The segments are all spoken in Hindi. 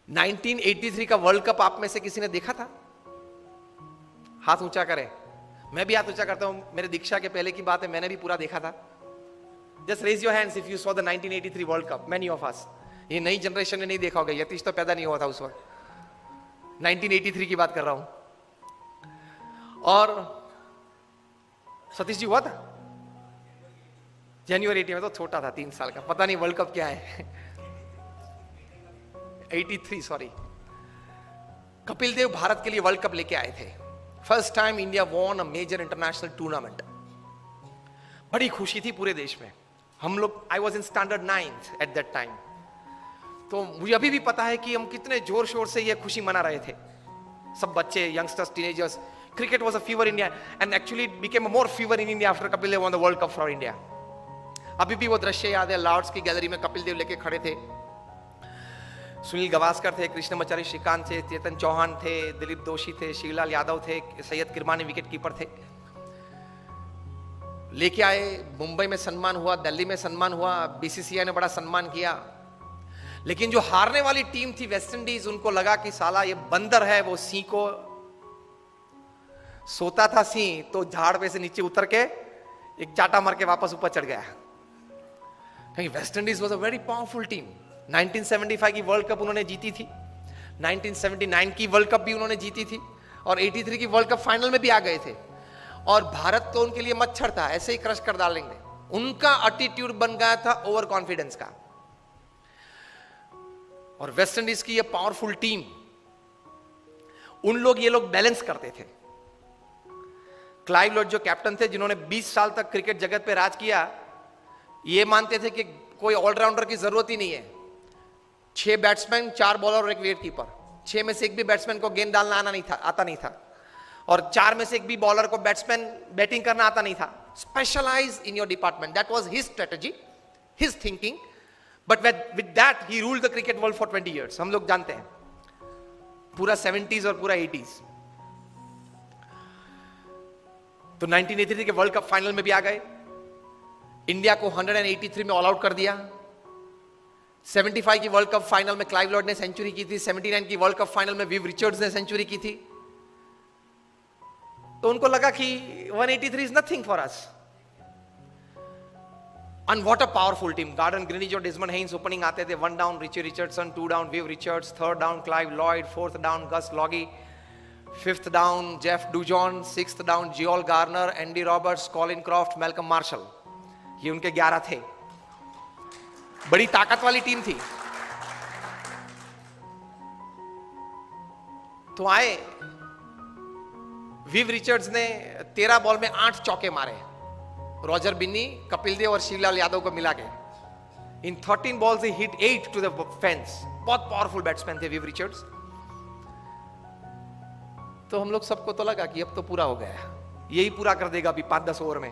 1983 का वर्ल्ड कप आप में से किसी ने देखा था? हाथ ऊंचा करें। मैं भी हाथ ऊंचा करता हूं, मेरे दीक्षा के पहले की बात है, मैंने भी पूरा देखा था। Just raise your hands if you saw the 1983 world cup. Many of us, ये नई जनरेशन ने नहीं देखा होगा, यतीश तो पैदा नहीं हुआ था उस वक्त। 1983 की बात कर रहा हूं। और सतीश जी हुआ था जनवरी 80 में, तो छोटा था, 3 साल का, पता नहीं वर्ल्ड कप क्या है। 83 सॉरी। कपिल देव भारत के लिए वर्ल्ड कप लेके आए थे। First time India won a major international tournament. बड़ी खुशी थी पूरे देश में। हम लोग, I was in standard 9th at that time, तो मुझे अभी भी पता है कि हम कितने जोर शोर से ये खुशी मना रहे थे, सब बच्चे, youngsters, teenagers. Cricket was a fever India and actually it became a more fever in India after Kapil Dev won the world cup for India. अभी भी वो दृश्य याद है, लॉर्ड्स की गैलरी में कपिल देव लेके खड़े थे, सुनील गावस्कर थे, कृष्णमाचारी श्रीकांत थे, चेतन चौहान थे, दिलीप दोषी थे, शिवलाल यादव थे, सैयद किरमानी विकेट कीपर थे। लेके आए, मुंबई में सम्मान हुआ, दिल्ली में सम्मान हुआ, बीसीसीआई ने बड़ा सम्मान किया। लेकिन जो हारने वाली टीम थी वेस्ट इंडीज, उनको लगा कि साला ये बंदर है, वो सिंह को सोता था सिंह, तो झाड़ पे से नीचे उतर के एक चाटा मार के वापस ऊपर चढ़ गया। क्योंकि West Indies was a very powerful team. 1975 की वर्ल्ड कप उन्होंने जीती थी, 1979 की वर्ल्ड कप भी उन्होंने जीती थी, और 83 की वर्ल्ड कप फाइनल में भी आ गए थे। और भारत तो उनके लिए मच्छर था, ऐसे ही क्रश कर डालेंगे। उनका एटीट्यूड बन गया था ओवर कॉन्फिडेंस का। और वेस्ट इंडीज की ये पावरफुल टीम, ये लोग बैलेंस करते थे। क्लाइव लॉर्ड जो कैप्टन थे, जिन्होंने 20 साल तक क्रिकेट जगत पे राज किया, ये मानते थे कि कोई ऑलराउंडर की जरूरत ही नहीं है। 6 बैट्समैन, 4 बॉलर और 1 विकेट कीपर। 6 में से एक भी बैट्समैन को गेंद डालना आता नहीं था, और 4 में से एक भी बॉलर को बैटिंग करना आता नहीं था। Specialize in your department, that was his strategy, his thinking, but with that he ruled the cricket world for 20 years। हम लोग जानते हैं पूरा 70s और पूरा 80s। तो 1983 के वर्ल्ड कप फाइनल में भी आ गए, इंडिया को 183 में ऑल आउट कर दिया। 75 की वर्ल्ड कप फाइनल में क्लाइव लॉर्ड ने सेंचुरी की थी, 79 की वर्ल्ड कप फाइनल में विव रिचर्ड्स ने सेंचुरी की थी। तो उनको लगा कि 183 is nothing for us. And what a powerful team. Gordon Greenidge और डेजमंड हेन्स ओपनिंग आते थे। 1 down Richie Richardson, 2 down Viv Richards, 3rd down Clive Lloyd, 4th down Gus Logie, 5th down Jeff Dujon, 6th down Joel Garner, Andy Roberts, Colin Croft, Malcolm Marshall. ये उनके 11 थे। बड़ी ताकत वाली टीम थी। तो आए, विव रिचर्ड्स ने 13 बॉल में 8 चौके मारे, रॉजर बिन्नी, कपिल देव और शिवलाल यादव को मिला के। In 13 balls he hit 8 to the fence. बहुत पावरफुल बैट्समैन थे विव रिचर्ड्स। तो हम लोग सबको तो लगा कि अब तो पूरा हो गया, यही पूरा कर देगा अभी 5-10 ओवर में।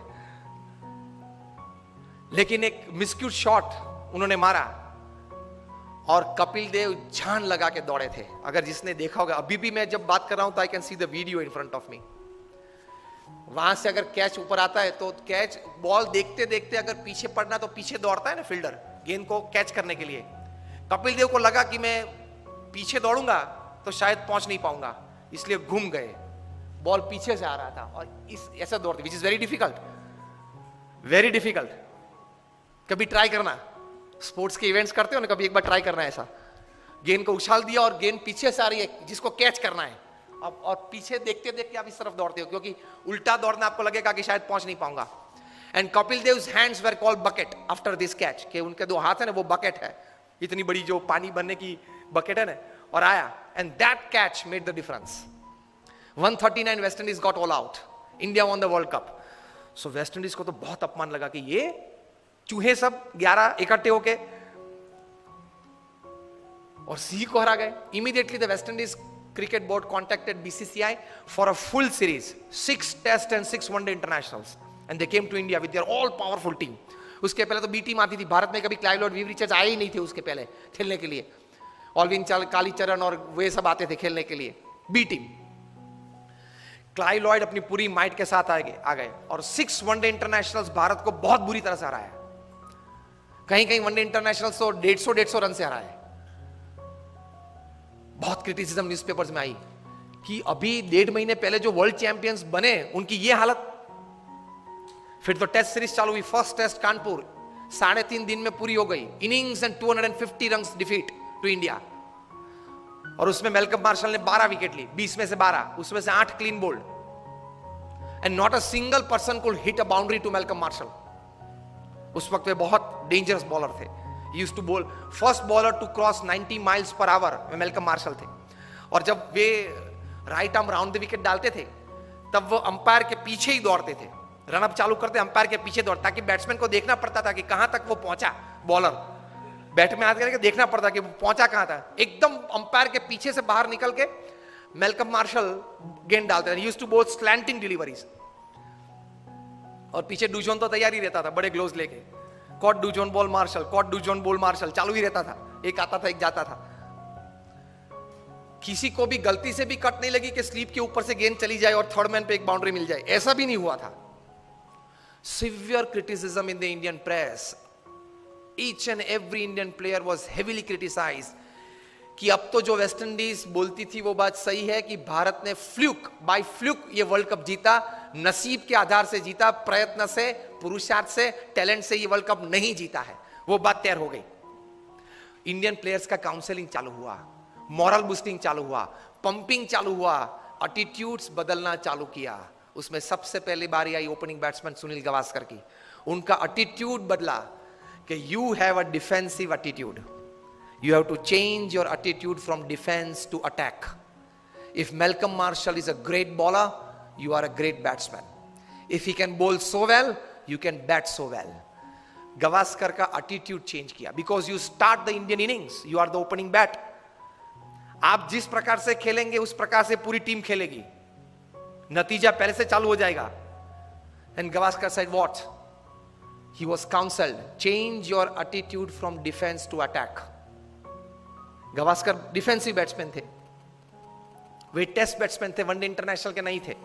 लेकिन एक मिस्क्यूट शॉट उन्होंने मारा, और कपिल देव जान लगा के दौड़े थे। अगर जिसने देखा होगा, अभी भी मैं जब बात कर रहा हूं तो I can see the video in front of me. वहां से अगर कैच ऊपर आता है तो कैच, बॉल देखते देखते अगर पीछे पड़ना तो पीछे दौड़ता है ना फील्डर गेंद को कैच करने के लिए। कपिल देव को लगा कि मैं पीछे दौड़ूंगा तो शायद पहुंच नहीं पाऊंगा, इसलिए घूम गए। बॉल पीछे से आ रहा था और इस ऐसा दौड़ते, which is very difficult, very difficult. कभी ट्राई करना, स्पोर्ट्स के इवेंट्स करते हो ना, कभी एक बार ट्राई करना है ऐसा। गेंद को उछाल दिया और गेंद पीछे से आ रही है, जिसको कैच करना है, अब और पीछे देखते देखते आप इस तरफ दौड़ते हो, क्योंकि उल्टा दौड़ना आपको लगेगा कि शायद पहुंच नहीं पाऊंगा। And Kapil Dev's hands were called bucket after this catch, कि उनके 2 हाथ है ना, वो बकेट है, इतनी बड़ी जो पानी भरने की बकेट है ना, और आया। And that catch made the difference. 139 West Indies got all out, India won the world cup. So West Indies को तो बहुत अपमान लगा कि ये चूहे सब 11 इकट्ठे होके और सिंह को हरा गए। Immediately the West Indies cricket board contacted BCCI for a full series, 6 test and 6 one day internationals, and they came to India with their all powerful team. उसके पहले तो बी टीम आती थी, भारत में कभी क्लाइव लॉर्ड, विव रिचर्ड्स आए ही नहीं थे उसके पहले खेलने के लिए। ऑलविन कालीचरण और वे सब आते थे खेलने के लिए, बी टीम। क्लाइव लॉयड अपनी पूरी माइट के साथ आ गए और 6 वनडे इंटरनेशनल्स भारत को बहुत बुरी तरह से हराया। कहीं कहीं वनडे इंटरनेशनल तो 150 रन से हराए। क्रिटिसिज्म न्यूज़पेपर्स में आई कि अभी 1.5 महीने पहले जो वर्ल्ड चैंपियंस बने उनकी ये हालत। फिर तो टेस्ट सीरीज चालू हुई, फर्स्ट टेस्ट कानपुर 3.5 दिन में पूरी हो गई, innings and 250 runs defeat to India, और उसमें मेलकम मार्शल ने 12 विकेट ली, 20 में से 12, उसमें से 8 clean bowled, and not a single person could hit a boundary to Malcolm Marshall. उस वक्त वे बहुत डेंजरस बॉलर थे, used to bowl, first bowler to cross 90 miles per hour में मेलकम मार्शल थे। और जब वे right arm round the wicket डालते थे तब वो अंपायर के पीछे ही दौड़ते थे, रनअप चालू करते अंपायर के पीछे दौड़, ताकि बैट्समैन को देखना पड़ता था कि कहां तक वो पहुंचा, बॉलर बैट में हाथ करके देखना पड़ता कि वो पहुंचा कहां था, एकदम अंपायर के पीछे से बाहर निकल के मेलकम मार्शल गेंद डालते थे, used to bowl slanting deliveries, और पीछे डूजोन तो तैयार ही रहता था बड़े ग्लोव्स लेके, caught Dujon ball Marshall, caught Dujon ball Marshall चालू ही रहता था, एक आता था एक जाता था। किसी को भी गलती से भी कट नहीं लगी कि स्लीप के ऊपर से गेंद चली जाए और थर्ड मैन पे एक बाउंड्री मिल जाए, ऐसा भी नहीं हुआ था। Severe criticism in the Indian press. Each and every Indian player was heavily criticized. कि अब तो जो वेस्ट इंडीज बोलती थी वो बात सही है कि भारत ने बाय फ्लूक ये वर्ल्ड कप जीता, नसीब के आधार से जीता, प्रयत्न से, पुरुषार्थ से, टैलेंट से ये वर्ल्ड कप नहीं जीता है, वो बात तैयार हो गई। इंडियन प्लेयर्स का काउंसलिंग चालू हुआ, मॉरल बूस्टिंग चालू हुआ, पंपिंग चालू हुआ, एटीट्यूड्स बदलना चालू किया। उसमें सबसे पहली बारी आई ओपनिंग बैट्समैन सुनील गावस्कर की, उनका एटीट्यूड बदला कि you have a defensive attitude, you have to change your attitude from defense to attack. If Malcolm Marshall is a great bowler, you are a great batsman. If he can bowl so well, you can bat so well. Gavaskar का attitude change किया, because you start the Indian innings, you are the opening bat. आप जिस प्रकार से खेलेंगे उस प्रकार से पूरी टीम खेलेगी, नतीजा पहले से चालू हो जाएगा। And Gavaskar said what? He was counseled, change your attitude from defense to attack. Gavaskar defensive batsman थे, वे टेस्ट बैट्समैन थे, वनडे इंटरनेशनल के नहीं थे।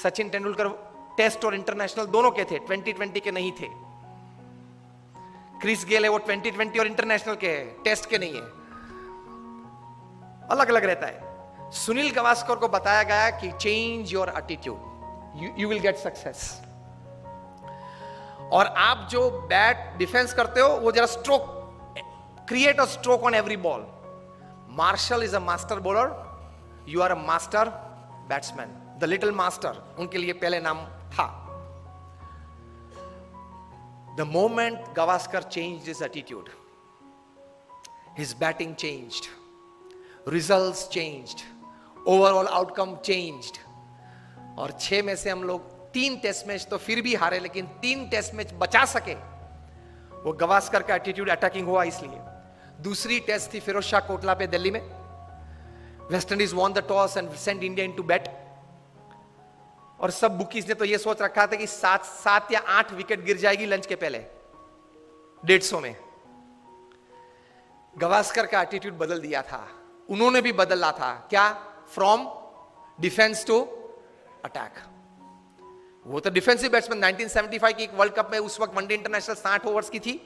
सचिन तेंदुलकर टेस्ट और इंटरनेशनल दोनों के थे, 2020 के नहीं थे। क्रिस गेल है वो 2020 और इंटरनेशनल के है, टेस्ट के नहीं है, अलग अलग रहता है। सुनील गावस्कर को बताया गया कि change your attitude, you will get success. और आप जो बैट डिफेंस करते हो वो जरा stroke, create a stroke on every ball. Marshall is a master bowler, you are a master batsman, the little master उनके लिए पहले नाम था। The moment Gavaskar changed his attitude, his batting changed, results changed, overall outcome changed. और 6 में से हम लोग 3 टेस्ट मैच तो फिर भी हारे, लेकिन 3 टेस्ट मैच बचा सके, वो गावस्कर का एटीट्यूड अटैकिंग हुआ इसलिए। दूसरी टेस्ट थी फिरोज शाह कोटला पे दिल्ली में, West Indies won the toss and sent India into bat, और सब बुकीज ने तो ये सोच रखा था कि 7 या 8 विकेट गिर जाएगी लंच के पहले 150 में। गावस्कर का एटीट्यूड बदल दिया था, उन्होंने भी बदला था, क्या? From defence to attack. वो तो डिफेंसिव बैट्समैन, 1975 की एक वर्ल्ड कप में उस वक्त वनडे इंटरनेशनल 60 ओवर्स की थी,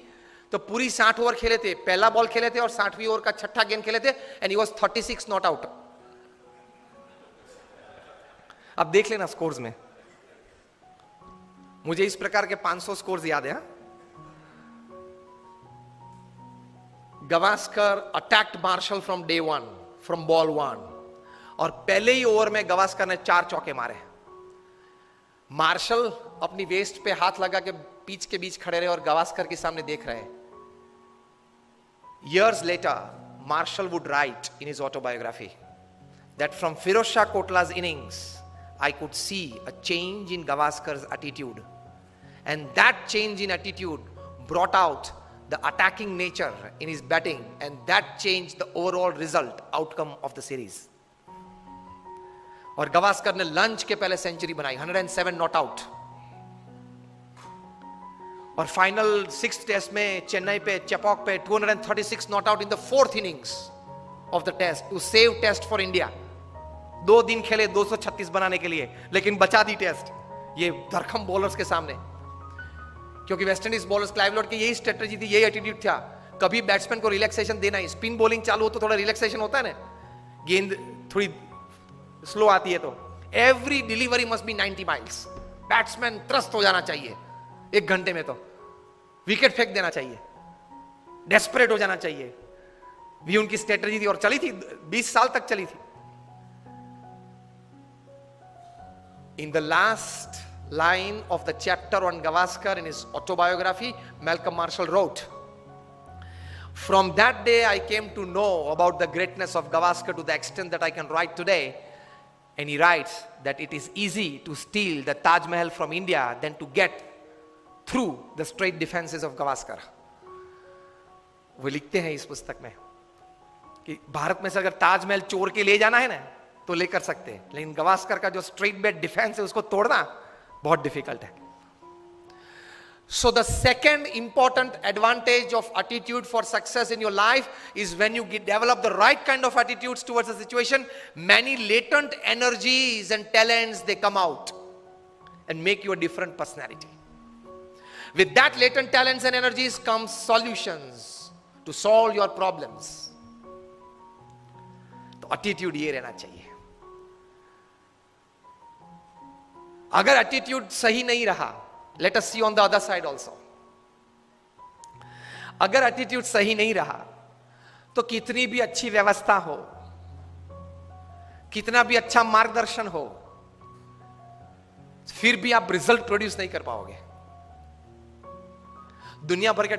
तो पूरी 60 ओवर खेले थे, पहला बॉल खेले थे और 60वीं ओवर का छठा गेंद खेले थे, and he was 36 not out. अब देख लेना स्कोर्स में, मुझे इस प्रकार के 500 स्कोर्स याद है। Gavaskar attacked Marshall from day 1, from ball 1, और पहले ही ओवर में गावस्कर ने 4 चौके मारे। मार्शल अपनी वेस्ट पे हाथ लगा के पिच के बीच खड़े रहे और गावस्कर के सामने देख रहे। Years later, Marshall would write in his autobiography that from Firoz Shah Kotla's innings, I could see a change in Gavaskar's attitude, and that change in attitude brought out the attacking nature in his batting, and that changed the overall result, outcome of the series. और गावस्कर ने लंच के पहले सेंचुरी बनाई, 107 नॉट आउट, और फाइनल 6th टेस्ट में चेन्नई पे चेपॉक पे 236 not out in the 4th innings of the test to save test for India. 2 दिन खेले 236 बनाने के लिए, लेकिन बचा दी टेस्ट ये धरखम बॉलर्स के सामने, क्योंकि West Indies bowlers Clive Lord की यही स्ट्रेटजी थी, यही एटीट्यूड था, कभी बैट्समैन को रिलैक्सेशन देना ही। स्पिन बॉलिंग चालू हो तो थोड़ा रिलैक्सेशन होता है ना, गेंद थोड़ी स्लो आती है तो every delivery must be 90 miles. Batsman त्रस्त हो जाना चाहिए 1 घंटे में, तो विकेट फेंक देना चाहिए, डेस्परेट हो जाना चाहिए। भी उनकी स्ट्रेटजी थी और चली थी, 20 साल तक चली थी। In the last line of the chapter on Gavaskar in his autobiography, Malcolm Marshall wrote, "From that day I came to know about the greatness of Gavaskar to the extent that I can write today." And he writes that it is easy to steal the Taj Mahal from India than to get through the straight defenses of Gavaskar. वो लिखते हैं इस पुस्तक में कि भारत में से अगर ताजमहल चोर के ले जाना है ना तो लेकर सकते हैं, लेकिन गवास्कर का जो स्ट्रेट बेट डिफेंस है उसको तोड़ना बहुत डिफिकल्ट है। So the second important advantage of attitude for success in your life is when you develop the right kind of attitudes towards a situation, many latent energies and talents, they come out and make you a different personality. With that latent talents and energies comes solutions to solve your problems. तो attitude ये रहना चाहिए। अगर attitude सही नहीं रहा, let us see on the other side also. अगर attitude सही नहीं रहा तो कितनी भी अच्छी व्यवस्था हो, कितना भी अच्छा मार्गदर्शन हो, फिर भी आप रिजल्ट प्रोड्यूस नहीं कर पाओगे। दुनिया भर के